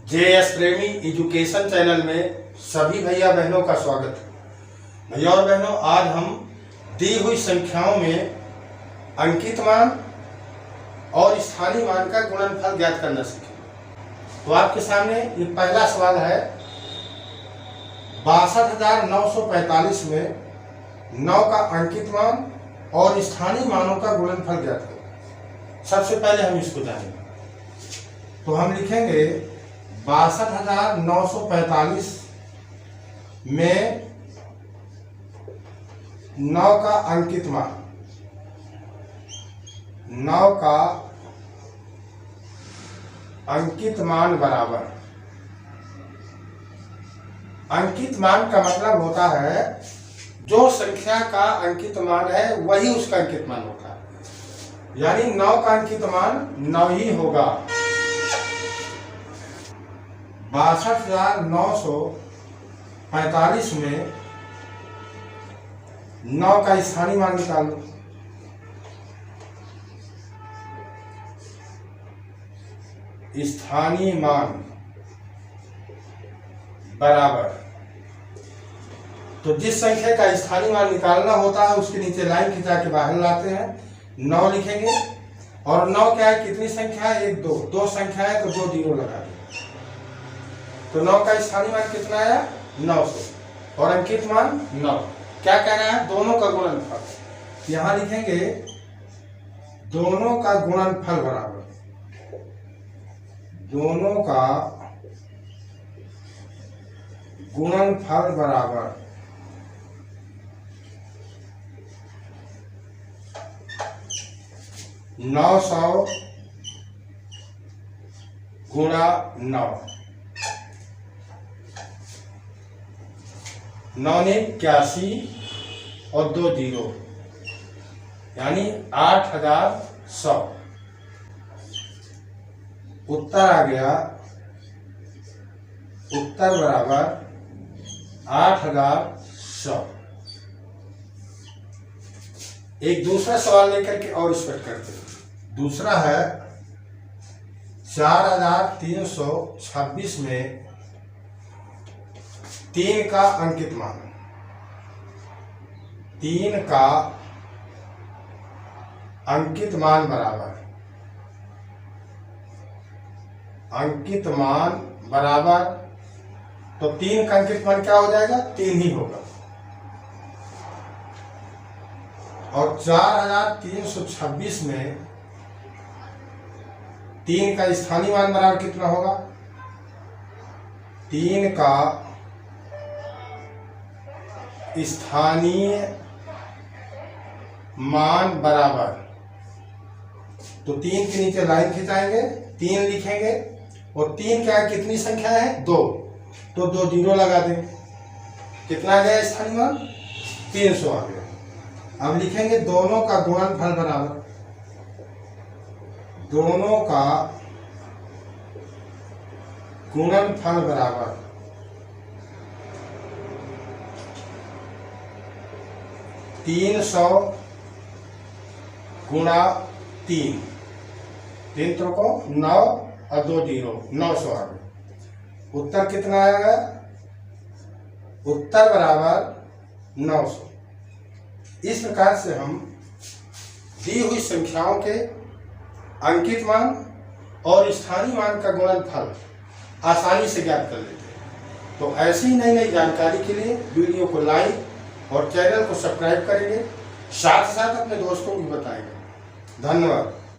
JS प्रेमी education channel में सभी भैया बहनों का स्वागत है। भैया और बहनों, आज हम दी हुई संख्याओं में अंकित मान और स्थानीय मान का गुणनफल ज्ञात करना सीखेंगे। तो आपके सामने ये पहला सवाल है, 62,945 में 9 का अंकित मान और स्थानीय मानों का गुणनफल ज्ञात करें। सबसे पहले हम इसको जानेंगे। तो हम लिखेंगे 62,945 में 9 का अंकित मान, 9 का अंकित मान बराबर, अंकित मान का मतलब होता है जो संख्या का अंकित मान है वही उसका अंकित मान होता है। यानी 9 का अंकित मान 9 ही होगा। 62,945 में 9 का स्थानीय मान निकालो। स्थानीय मान बराबर, तो जिस संख्या का स्थानीय मान निकालना होता है उसके नीचे लाइन खिंचा के बाहर लाते हैं, 9 लिखेंगे। और 9 क्या है, कितनी संख्या है, 1 2 दो संख्या है तो 2 जीरो लगा देंगे। तो 9 का स्थानीय मान कितना आया, 900 और अंकित मान 9। क्या कहना है, दोनों का गुणनफल। यहां लिखेंगे दोनों का गुणनफल बराबर, दोनों का गुणनफल बराबर 900 गुणा 9, 9 ने 81 और 2 जीरो यानी 8,100। उत्तर आ गया, उत्तर बराबर 8,100। एक दूसरा सवाल लेकर के और स्पष्ट करते हैं। दूसरा है 4,326 में 3 का अंकित मान, 3 का अंकित मान बराबर, अंकित मान बराबर, तो 3 का अंकित मान क्या हो जाएगा, 3 ही होगा। और 4,326 में 3 का स्थानीय मान बराबर कितना होगा, 3 का स्थानीय मान बराबर, तो 3 के नीचे लाइन खिंचाएंगे, 3 लिखेंगे। और 3 क्या है, कितनी संख्या है, 2, तो 2 जीरो लगा देंगे। कितना आ गया स्थानीय मान, 300 आ गया। अब लिखेंगे दोनों का गुणनफल बराबर, दोनों का गुणनफल बराबर 300 गुणा 3, 3 तो को 9 और 2 जीरो, 900 आ गया। उत्तर कितना आएगा, उत्तर बराबर 900। इस प्रकार से हम दी हुई संख्याओं के अंकित मान और स्थानीय मान का गुणनफल आसानी से ज्ञात कर लेते हैं। तो ऐसी ही नई नई जानकारी के लिए वीडियो को लाइक और चैनल को सब्सक्राइब करेंगे, साथ साथ अपने दोस्तों को बताएंगे। धन्यवाद।